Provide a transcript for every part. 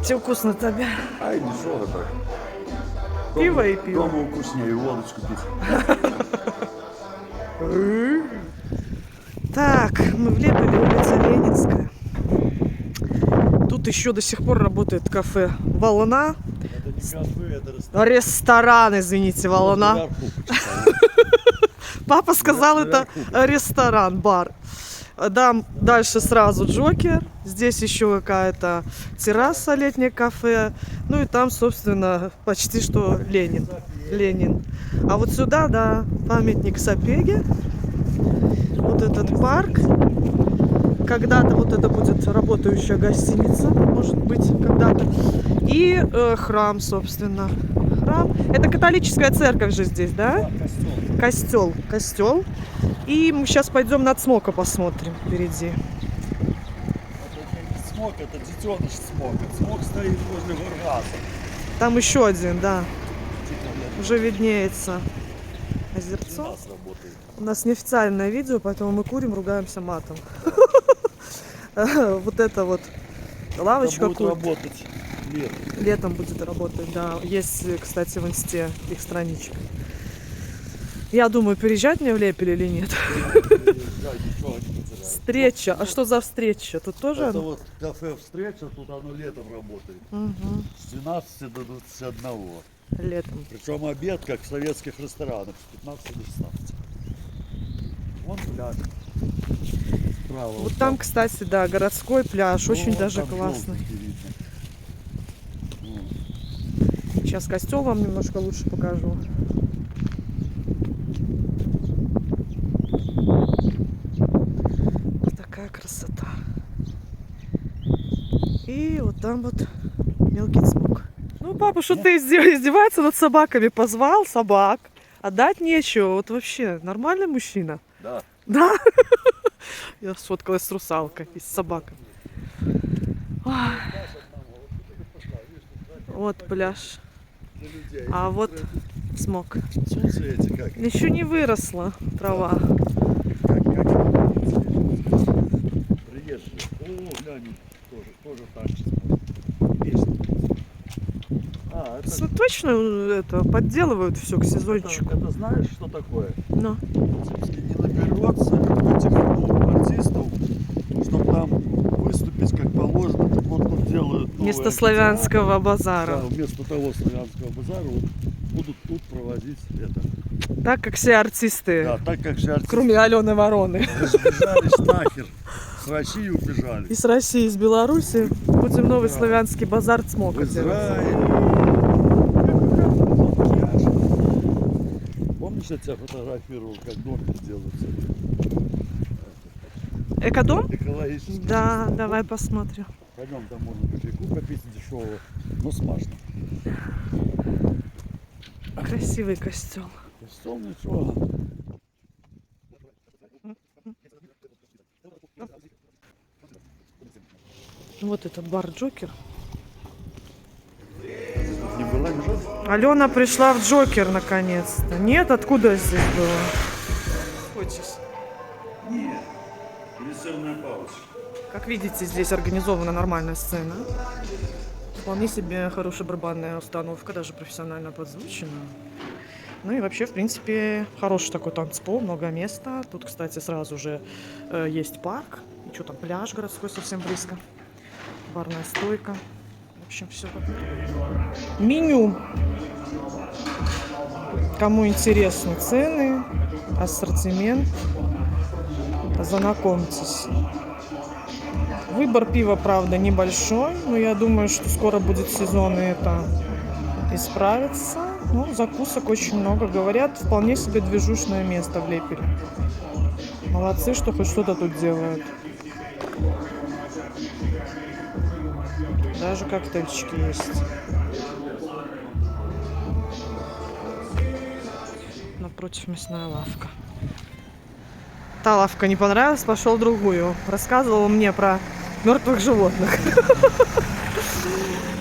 Чи вкусно тобі? Ай, нічого так. Пиво і пиво. Дома вкусніше, водочку пить. Так, мы в Лепеле, улица Ленинская. Тут еще до сих пор работает кафе «Волна». Это не кафе, это ресторан. Ресторан, извините, «Волна». Папа сказал, это ресторан, бар. Да, дальше сразу Джокер. Здесь еще какая-то терраса, летнее кафе. Ну и там, собственно, почти что Ленин. А вот сюда, да, памятник Сапеге. Вот этот парк. Когда-то вот это будет работающая гостиница, может быть, когда-то. И храм, собственно. Храм. Это католическая церковь же здесь, да? Костел. И мы сейчас пойдем на Цмока посмотрим впереди. Это не смог, это детеныш смог. Смог стоит возле Варгаса. Там еще один, да. Уже виднеется У озерцо. нас работает. У нас неофициальное видео, поэтому мы курим, ругаемся матом. Вот это вот лавочка. Это будет работать летом. Летом будет работать, да. Есть, кстати, в инсте их страничка. Я думаю, переезжать мне в Лепель или нет. Встреча. А что за встреча? Тут тоже? Это вот кафе «Встреча», тут оно летом работает. Угу. С 12 до 21. Летом. Причем обед, как в советских ресторанах, с 15 до 16. Вон пляж. Справа, Вот там, кстати, да, городской пляж. Очень даже классный. Сейчас костел вам немножко лучше покажу. Такая красота. И вот там вот мелкий Цмок. Ну, папа, что ты издевается над собаками? Позвал собак. Отдать нечего. Вот вообще нормальный мужчина. Да. Да? Я сфоткалась с русалкой и с собакой. Ой. Вот пляж. А вот Цмок. Солнце эти как? Еще не выросла трава. Приезжие. О, глянь, тоже так же. А, это, Ну, точно это подделывают все к сезончику. это знаешь, что такое? Но. Если не наберется этих артистов, чтобы там выступить как положено, так вот тут делают новые Вместо славянского Да, базара. вместо того славянского базара вот будут тут проводить это. Так как все артисты, Да, так как все артисты кроме Алены Вороны, разбежались нахер, с России убежали. из России, из Беларуси, будем новый Да. славянский базар В Цмока делать. Израиле. Помнишь, я тебя фотографировал, как домики делаются? Экодом? Экологически. Да, чисто. давай посмотрим. Пойдем, там можно кофейку попить дешевого, но смачно. Красивый костел. Костел ничего. Вот этот бар Джокер. Не была лежать? Алена пришла в Джокер наконец-то. Нет, откуда здесь было? Хочешь? Нет. Резервная палочка. Как видите, здесь организована нормальная сцена. Вполне себе хорошая барабанная установка, даже профессионально подзвучена. Ну и вообще, в принципе, хороший такой танцпол, много места. Тут, кстати, сразу же есть парк. И что там, пляж городской совсем близко. Барная стойка. В общем, все. Меню. Кому интересны цены, ассортимент, знакомьтесь. Выбор пива, правда, небольшой, но я думаю, что скоро будет сезон, и это исправится. Ну, закусок очень много. Говорят, вполне себе движушное место в Лепеле. Молодцы, что хоть что-то тут делают. Даже коктейльчики есть. Напротив мясная лавка. Та лавка не понравилась, пошел в другую. Рассказывал мне про мертвых животных.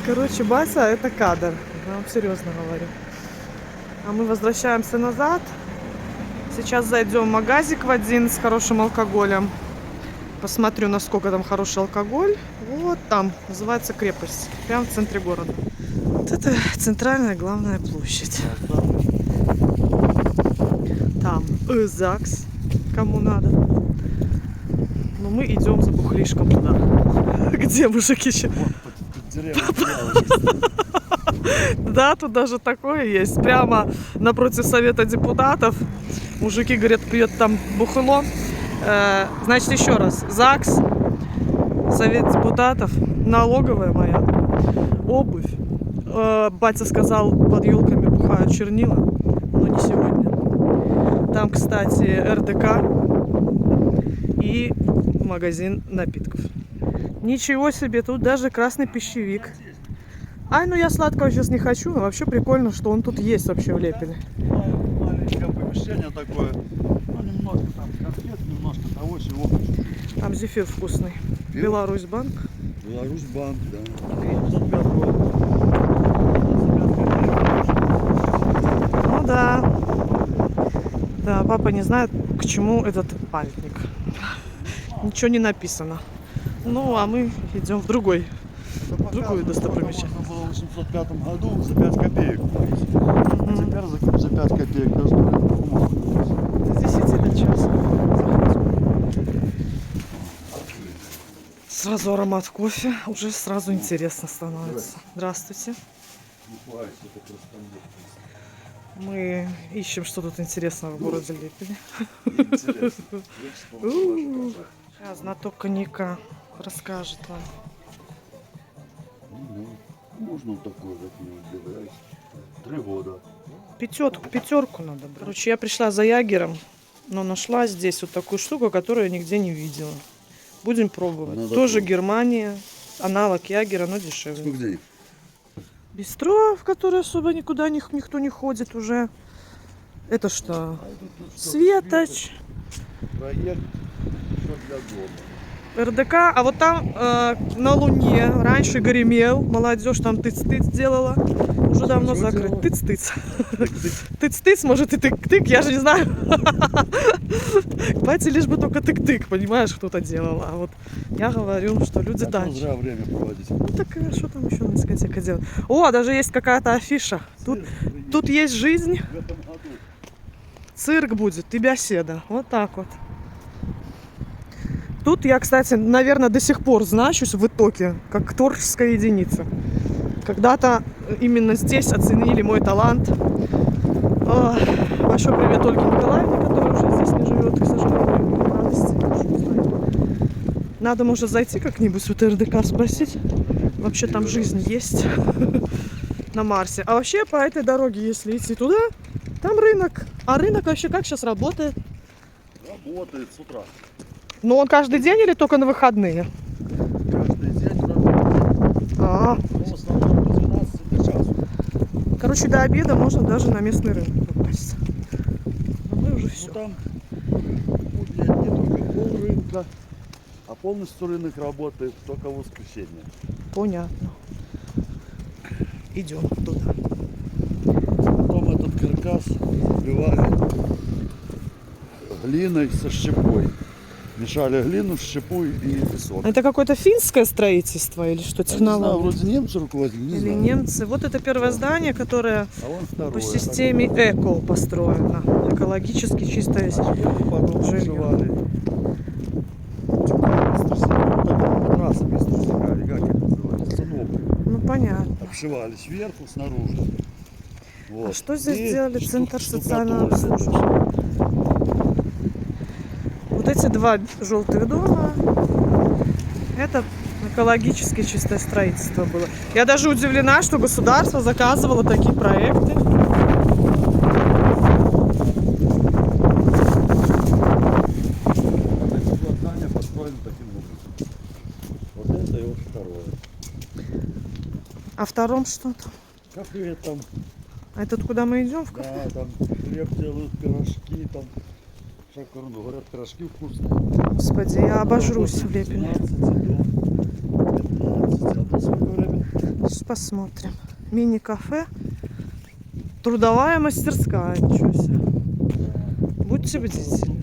Короче, Бася, это кадр. Я вам серьезно говорю. А мы возвращаемся назад. Сейчас зайдем в магазик в один с хорошим алкоголем. Посмотрю, насколько там хороший алкоголь. Вот там, называется крепость, прямо в центре города. Вот это центральная главная площадь. Там ЗАГС, кому надо. Но мы идем за бухлишком туда, где мужики еще. Да, тут даже такое есть. Прямо напротив Совета депутатов мужики говорят, пьет там бухло. Значит, еще раз. ЗАГС, Совет депутатов, налоговая моя, обувь. Батя сказал, под елками бухают чернила, но не сегодня. Там, кстати, РДК и магазин напитков. Ничего себе, тут даже красный пищевик. Ай, ну я сладкого сейчас не хочу, но вообще прикольно, что он тут есть вообще в Лепеле. Маленькое помещение такое. Ну, немножко там конфет, немножко того, чего. Там зефир вкусный. Беларусьбанк. Беларусьбанк, да. Ну да. Да, папа не знает, к чему этот памятник. Ничего не написано. Ну, а мы идем в другую достопримечательность. Это было в 805 году за 5 копеек. Теперь за 5 копеек даже С 10 до часа. Сразу аромат кофе. Уже сразу интересно становится. Здравствуйте. Мы ищем, что тут интересного в городе Лепеле. Сейчас знаток коньяка расскажет вам. Можно вот такой вот не выбирать. 3 года. Пятерку надо брать. Короче, я пришла за ягером, но нашла здесь вот такую штуку, которую я нигде не видела. Будем пробовать. Надо Тоже пробовать. Германия. Аналог ягера, но дешевле. Сколько денег? Бистро, в которое особо никуда никто не ходит уже. Это что? Светоч. Проект. Все для дома. РДК, а вот там на Луне раньше гремел, молодежь там тыц-тыц делала, уже давно Что закрыт. делала? Тыц-тыц. Тыц-тыц, может и тык-тык, я же не знаю. Батя лишь бы только тык-тык, понимаешь, кто-то делал. А вот я говорю, что люди А то дальше. зря время проводить. Ну так что там еще на дискотеке делать? О, даже есть какая-то афиша. Тут есть жизнь, В этом году. цирк будет и беседа. Вот так вот. Тут я, кстати, наверное, до сих пор значусь в итоге, как творческая единица. Когда-то именно здесь оценили мой талант. Большой привет Ольге Николаевне, которая уже здесь не живет, к сожалению, к радости. Уж не знаю. Надо, может, зайти как-нибудь в РДК спросить. Вообще там жизнь есть на Марсе. А вообще по этой дороге, если идти туда, там рынок. А рынок вообще как сейчас работает? Работает с утра. Но он каждый день или только на выходные? Каждый день работает. А, Но в основном до 12 до часу. короче, до обеда можно даже на местный рынок попасть. Но мы уже все. Ну там будет не только пол рынка, а полностью рынок работает только в воскресенье. Понятно. Идем туда. Потом этот каркас забивали глиной со щепой. Мешали глину, щепу и песок. Это какое-то финское строительство или что, Я не знаю, технология? вроде немцы руководили, не Или знаю. немцы. Вот это первое здание, которое А вон второе. по системе эко построено. Экологически чистое. Потом жилье. обшивали. Матрасы без трусика, или как это называется, циновки. Ну понятно. Обшивали сверху, снаружи. Вот. А что здесь И сделали? Центр штукатурили. социального обслуживания. Вот эти два желтых дома, это экологически чистое строительство было. Я даже удивлена, что государство заказывало такие проекты. Эти здания построены таким образом. Вот это и вот второе. А втором что там? Кафе там, А это куда мы идем? В кафе? да, там хлеб делают, пирожки там. Шакарну, говорят, пирожки вкусные. Господи, я обожрусь в Работают с Лепеле. 12 до 15. А то сколько время? Сейчас посмотрим. Мини-кафе. Трудовая мастерская. Ничего себе. Будьте бдительны.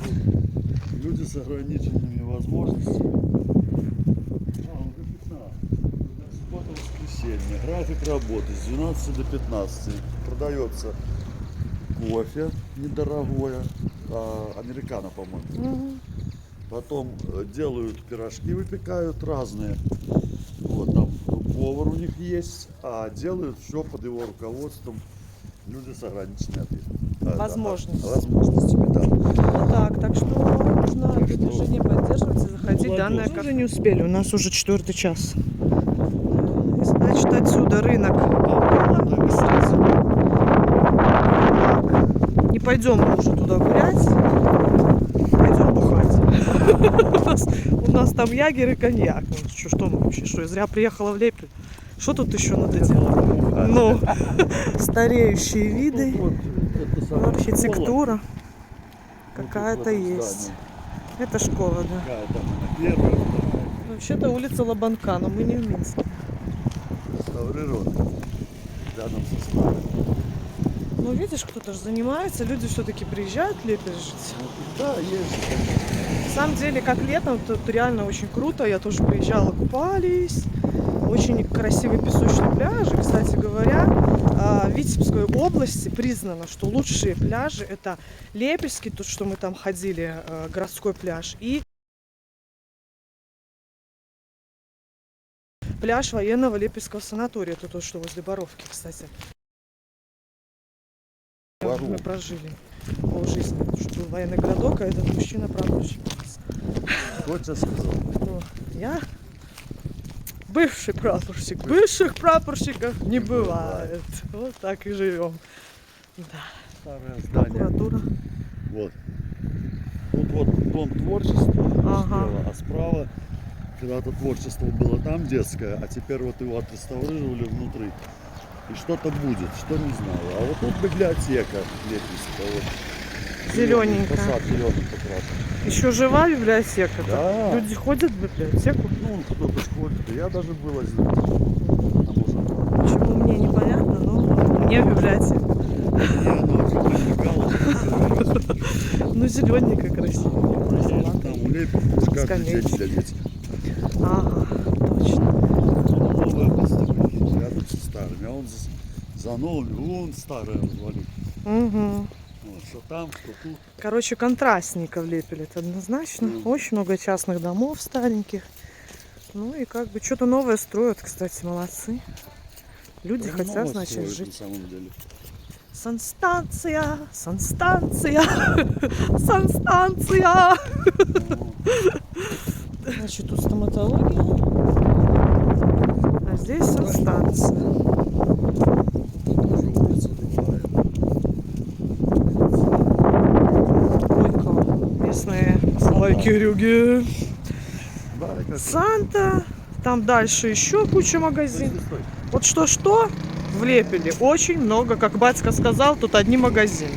Люди с ограниченными возможностями. А, уже воскресенье. График работы с 12 до 15. Продается кофе недорогое, американо, по-моему. Мгм. Потом делают пирожки, выпекают разные. Вот там повар у них есть, а делают все под его руководством люди с ограниченными возможностями, да. Вот так что нужно Так это что движение поддерживать и заходить в данное молодежь. кафе. Не успели, у нас уже 4-й час. И, значит, отсюда рынок. И сразу. Так. Не пойдем мы уже туда гулять. Пойдем бухать. У нас там ягер и коньяк. Ну, что мы вообще? Что, я зря приехала в Лепель? Что тут еще надо делать? Ну, стареющие виды. Тут вот это Ну, самое, архитектура школа. какая-то Вот тут в этом есть. здании. Это школа, да. Какая там она первая, вторая. Вообще-то улица Лобанка, но мы не в Минске. Реставрирована. Рядом со старым. Ну, видишь, кто-то же занимается, люди все-таки приезжают в Лепель жить. Да, есть. На самом деле, как летом, тут реально очень круто. Я тоже приезжала, купались. Очень красивые песочные пляжи. Кстати говоря, в Витебской области признано, что лучшие пляжи это Лепельский, тут что мы там ходили, городской пляж, и пляж военного Лепельского санатория. Это то, что возле Боровки, кстати. Мы прожили полжизни, что был военный городок, а этот мужчина прапорщик. Кто тебе сказал? Кто? Я? Бывший прапорщик. Бывших прапорщиков не бывает. Вот так и живем. Да. Старое здание. Прокуратура. Вот. Тут вот дом творчества Ага. слева, а справа когда-то творчество было там детское, а теперь вот его отреставрировали внутри. И что-то будет, что не знаю. А вот тут библиотека Лепельская. Вот. Зелененькая. Фасад зеленый покрашен. Еще жива библиотека. Да. Люди ходят в библиотеку. Ну, кто-то ходит. Я даже вылазил. Потому что Почему мне непонятно, но мне в библиотеку. мне оно как привлекало. Ну, зелененькая красиво. Там у Лепельских шкаф Скамеечки. для детей. Ага, точно. Новые поставили рядом со старыми. А он за новыми, вон старые развалил. Угу. Вот, что там, что тут. Короче, контрастненько в Лепеле, это однозначно. Очень много частных домов стареньких. Ну и как бы что-то новое строят, кстати, молодцы. Люди Прям хотят, новое значит, строят, жить. На самом деле. Санстанция, санстанция, санстанция. Значит, тут стоматология, а здесь санстанция. Тоже улица другая. Горько, местные лайки-рюги. Да, и как Санта, там дальше еще куча магазинов. Вот что-что в Лепеле очень много, как батька сказал, тут одни магазины.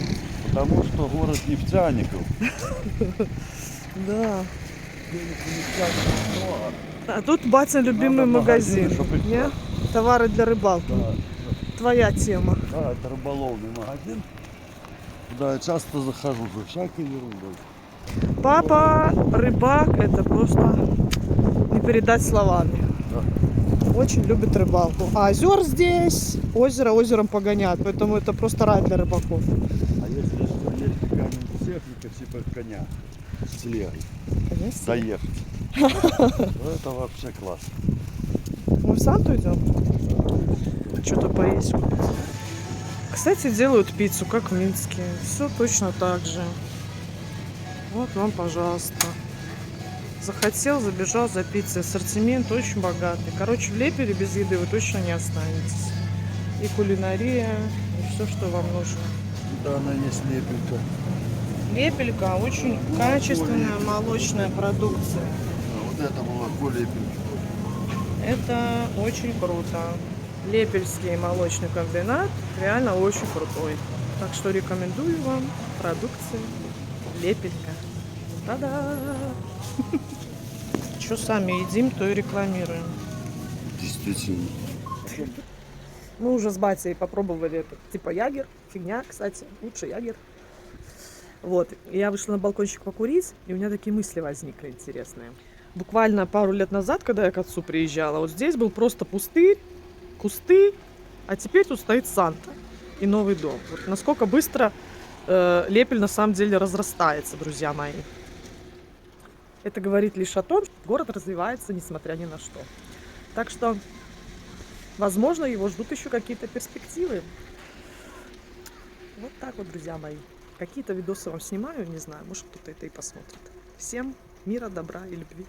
Потому что город нефтяников. Да. Нефтяников. А тут батя любимый Надо магазины, магазин. чтоб их Не? брать. Товары для рыбалки. Да, Твоя тема. да, это рыболовный магазин. Куда я часто захожу за всякой ерундой. Папа, рыбак, это просто не передать словами. Да. Очень любит рыбалку. А озер здесь, озеро озером погонят, поэтому это просто рай для рыбаков. А если что, есть какая-нибудь техника типа коня с телегой, Конечно. доехать, то это вообще класс. Мы в Санту идем? Что-то поесть купить. Кстати, делают пиццу, как в Минске. Все точно так же. Вот вам, пожалуйста. Захотел, забежал за пиццей. Ассортимент очень богатый. Короче, в Лепеле без еды вы точно не останетесь. И кулинария, и все, что вам нужно. Да, она есть лепелька. Лепелька очень качественная молочная продукция. А вот это молоко лепелька. Это очень круто. Лепельский молочный комбинат реально очень крутой. Так что рекомендую вам продукцию Лепелька. Та-да! Что сами едим, то и рекламируем. Действительно. Мы уже с батей попробовали этот, типа ягер. Фигня, кстати. Лучше ягер. Вот. Я вышла на балкончик покурить, и у меня такие мысли возникли интересные. Буквально пару лет назад, когда я к отцу приезжала, вот здесь был просто пустырь. кусты, а теперь тут стоит Санта и новый дом. Вот насколько быстро Лепель на самом деле разрастается, друзья мои. Это говорит лишь о том, что город развивается несмотря ни на что. Так что, возможно, его ждут еще какие-то перспективы. Вот так вот, друзья мои. Какие-то видосы вам снимаю, не знаю, может кто-то это и посмотрит. Всем мира, добра и любви.